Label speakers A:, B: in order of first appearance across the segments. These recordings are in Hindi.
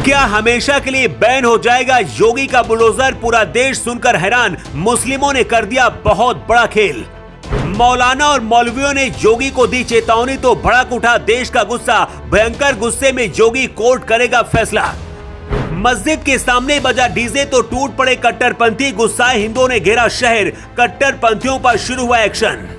A: क्या हमेशा के लिए बैन हो जाएगा योगी का बुलडोजर? पूरा देश सुनकर हैरान, मुस्लिमों ने कर दिया बहुत बड़ा खेल। मौलाना और मौलवियों ने योगी को दी चेतावनी तो भड़क उठा देश का गुस्सा। भयंकर गुस्से में योगी कोर्ट करेगा फैसला। मस्जिद के सामने बजा डीजे तो टूट पड़े कट्टरपंथी। गुस्साए हिंदुओं ने घेरा शहर। कट्टरपंथियों पर शुरू हुआ एक्शन।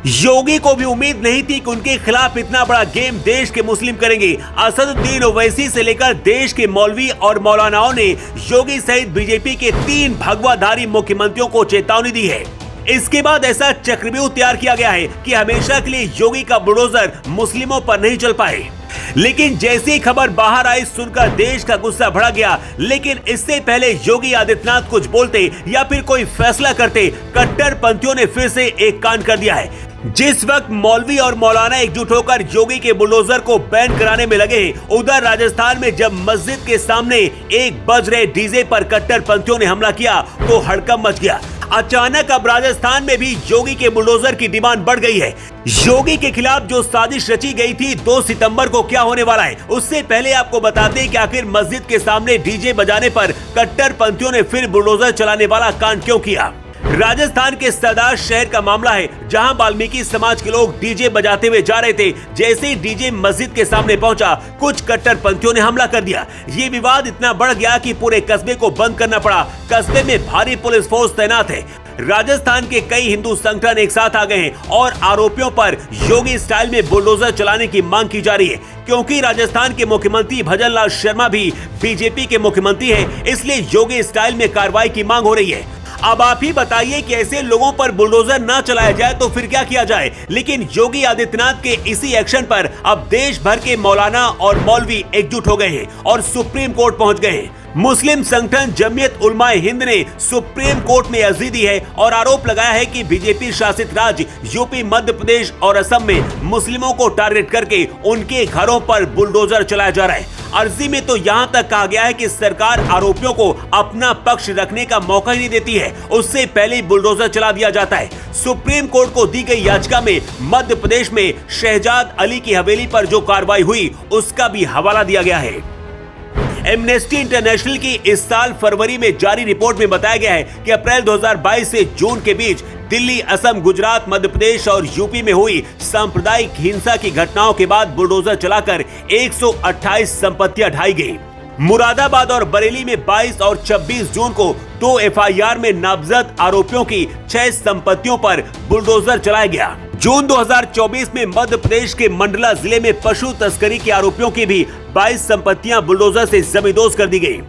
A: योगी को भी उम्मीद नहीं थी कि उनके खिलाफ इतना बड़ा गेम देश के मुस्लिम करेंगे। असदुद्दीन ओवैसी से लेकर देश के मौलवी और मौलानाओं ने योगी सहित बीजेपी के 3 भगवाधारी मुख्यमंत्रियों को चेतावनी दी है। इसके बाद ऐसा चक्रव्यूह तैयार किया गया है कि हमेशा के लिए योगी का बुलडोजर मुस्लिमों पर नहीं चल पाए। लेकिन जैसी खबर बाहर आई सुनकर देश का गुस्सा भड़क गया। लेकिन इससे पहले योगी आदित्यनाथ कुछ बोलते या फिर कोई फैसला करते, कट्टरपंथियों ने फिर से एक कांड कर दिया है। जिस वक्त मौलवी और मौलाना एकजुट होकर योगी के बुलडोजर को बैन कराने में लगे, उधर राजस्थान में जब मस्जिद के सामने एक बज रहे डीजे पर कट्टरपंथियों ने हमला किया तो हड़कंप मच गया। अचानक अब राजस्थान में भी योगी के बुलडोजर की डिमांड बढ़ गई है। योगी के खिलाफ जो साजिश रची गई थी 2 सितंबर को क्या होने वाला है, उससे पहले आपको बताते हैं कि आखिर मस्जिद के सामने डीजे बजाने पर कट्टरपंथियों ने फिर बुलडोजर चलाने वाला कांड क्यों किया। राजस्थान के सरदार शहर का मामला है, जहां वाल्मीकि समाज के लोग डीजे बजाते हुए जा रहे थे। जैसे ही डीजे मस्जिद के सामने पहुंचा, कुछ कट्टरपंथियों ने हमला कर दिया। ये विवाद इतना बढ़ गया कि पूरे कस्बे को बंद करना पड़ा। कस्बे में भारी पुलिस फोर्स तैनात है। राजस्थान के कई हिंदू संगठन एक साथ आ गए हैं और आरोपियों पर योगी स्टाइल में बुलडोजर चलाने की मांग की जा रही है। क्योंकि राजस्थान के मुख्यमंत्री भजन लाल शर्मा भी बीजेपी के मुख्यमंत्री हैं, इसलिए योगी स्टाइल में कार्रवाई की मांग हो रही है। अब आप ही बताइए कि ऐसे लोगों पर बुलडोजर ना चलाया जाए तो फिर क्या किया जाए। लेकिन योगी आदित्यनाथ के इसी एक्शन पर अब देश भर के मौलाना और मौलवी एकजुट हो गए हैं और सुप्रीम कोर्ट पहुंच गए हैं। मुस्लिम संगठन जमीयत उलमाए हिंद ने सुप्रीम कोर्ट में अर्जी दी है और आरोप लगाया है कि बीजेपी शासित राज्य यूपी, मध्य प्रदेश और असम में मुस्लिमों को टारगेट करके उनके घरों पर बुलडोजर चलाया जा रहा है। अर्जी में तो यहां तक कहा गया है कि सरकार आरोपियों को अपना पक्ष रखने का मौका ही नहीं देती है, उससे पहले ही बुलडोजर चला दिया जाता है। सुप्रीम कोर्ट को दी गई याचिका में मध्य प्रदेश में शहजाद अली की हवेली पर जो कार्रवाई हुई उसका भी हवाला दिया गया है। एमनेस्टी इंटरनेशनल की इस साल फरवरी में जारी रिपोर्ट में बताया गया है कि अप्रैल 2022 से जून के बीच दिल्ली, असम, गुजरात, मध्य प्रदेश और यूपी में हुई सांप्रदायिक हिंसा की घटनाओं के बाद बुलडोजर चलाकर 128 संपत्तियां ढाई गई। मुरादाबाद और बरेली में 22 और 26 जून को 2 एफआईआर में नामजद आरोपियों की 6 संपत्तियों पर बुलडोजर चलाया गया। जून 2024 में मध्य प्रदेश के मंडला जिले में पशु तस्करी के आरोपियों की भी 22 संपत्तियां बुलडोजर से जमींदोज कर दी गई।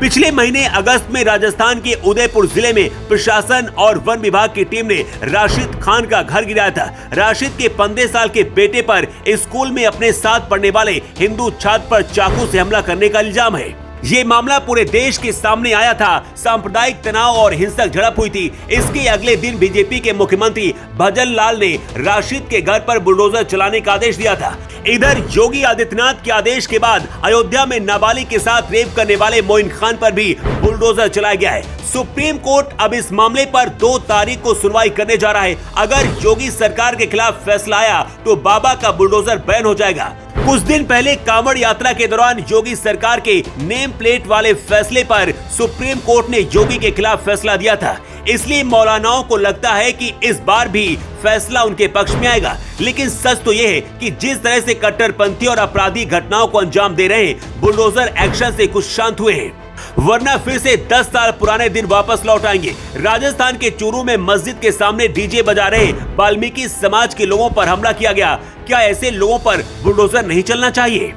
A: पिछले महीने अगस्त में राजस्थान के उदयपुर जिले में प्रशासन और वन विभाग की टीम ने राशिद खान का घर गिराया था। राशिद के 15 साल के बेटे पर स्कूल में अपने साथ पढ़ने वाले हिंदू छात्र पर चाकू से हमला करने का इल्जाम है। ये मामला पूरे देश के सामने आया था। सांप्रदायिक तनाव और हिंसक झड़प हुई थी। इसके अगले दिन बीजेपी के मुख्यमंत्री भजन लाल ने राशिद के घर पर बुलडोजर चलाने का आदेश दिया था। इधर योगी आदित्यनाथ के आदेश के बाद अयोध्या में नाबालिग के साथ रेप करने वाले मोइन खान पर भी बुलडोजर चलाया गया है। सुप्रीम कोर्ट अब इस मामले पर 2 तारीख को सुनवाई करने जा रहा है। अगर योगी सरकार के खिलाफ फैसला आया तो बाबा का बुलडोजर बैन हो जाएगा। कुछ दिन पहले कांवड़ यात्रा के दौरान योगी सरकार के नेम प्लेट वाले फैसले पर सुप्रीम कोर्ट ने योगी के खिलाफ फैसला दिया था। इसलिए मौलानाओं को लगता है कि इस बार भी फैसला उनके पक्ष में आएगा। लेकिन सच तो यह है कि जिस तरह से कट्टरपंथी और अपराधी घटनाओं को अंजाम दे रहे हैं, बुलडोजर एक्शन से कुछ शांत हुए हैं, वरना फिर से 10 साल पुराने दिन वापस लौट आएंगे। राजस्थान के चूरू में मस्जिद के सामने डीजे बजा रहे वाल्मीकि समाज के लोगों पर हमला किया गया। क्या ऐसे लोगों पर बुलडोजर नहीं चलना चाहिए?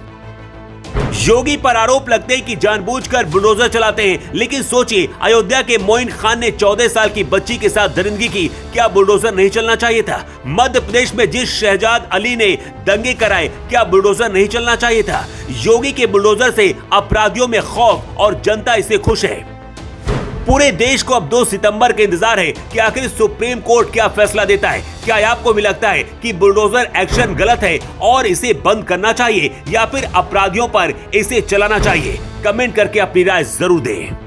A: योगी पर आरोप लगते हैं कि जानबूझकर बुलडोजर चलाते हैं। लेकिन सोचिए, अयोध्या के मोइन खान ने 14 साल की बच्ची के साथ दरिंदगी की। क्या बुलडोजर नहीं चलना चाहिए था? मध्य प्रदेश में जिस शहजाद अली ने दंगे कराए, क्या बुलडोजर नहीं चलना चाहिए था? योगी के बुलडोजर से अपराधियों में खौफ और जनता इससे खुश है। पूरे देश को अब 2 सितंबर का इंतजार है कि आखिर सुप्रीम कोर्ट क्या फैसला देता है। क्या आपको भी लगता है कि बुलडोजर एक्शन गलत है और इसे बंद करना चाहिए, या फिर अपराधियों पर इसे चलाना चाहिए? कमेंट करके अपनी राय जरूर दें।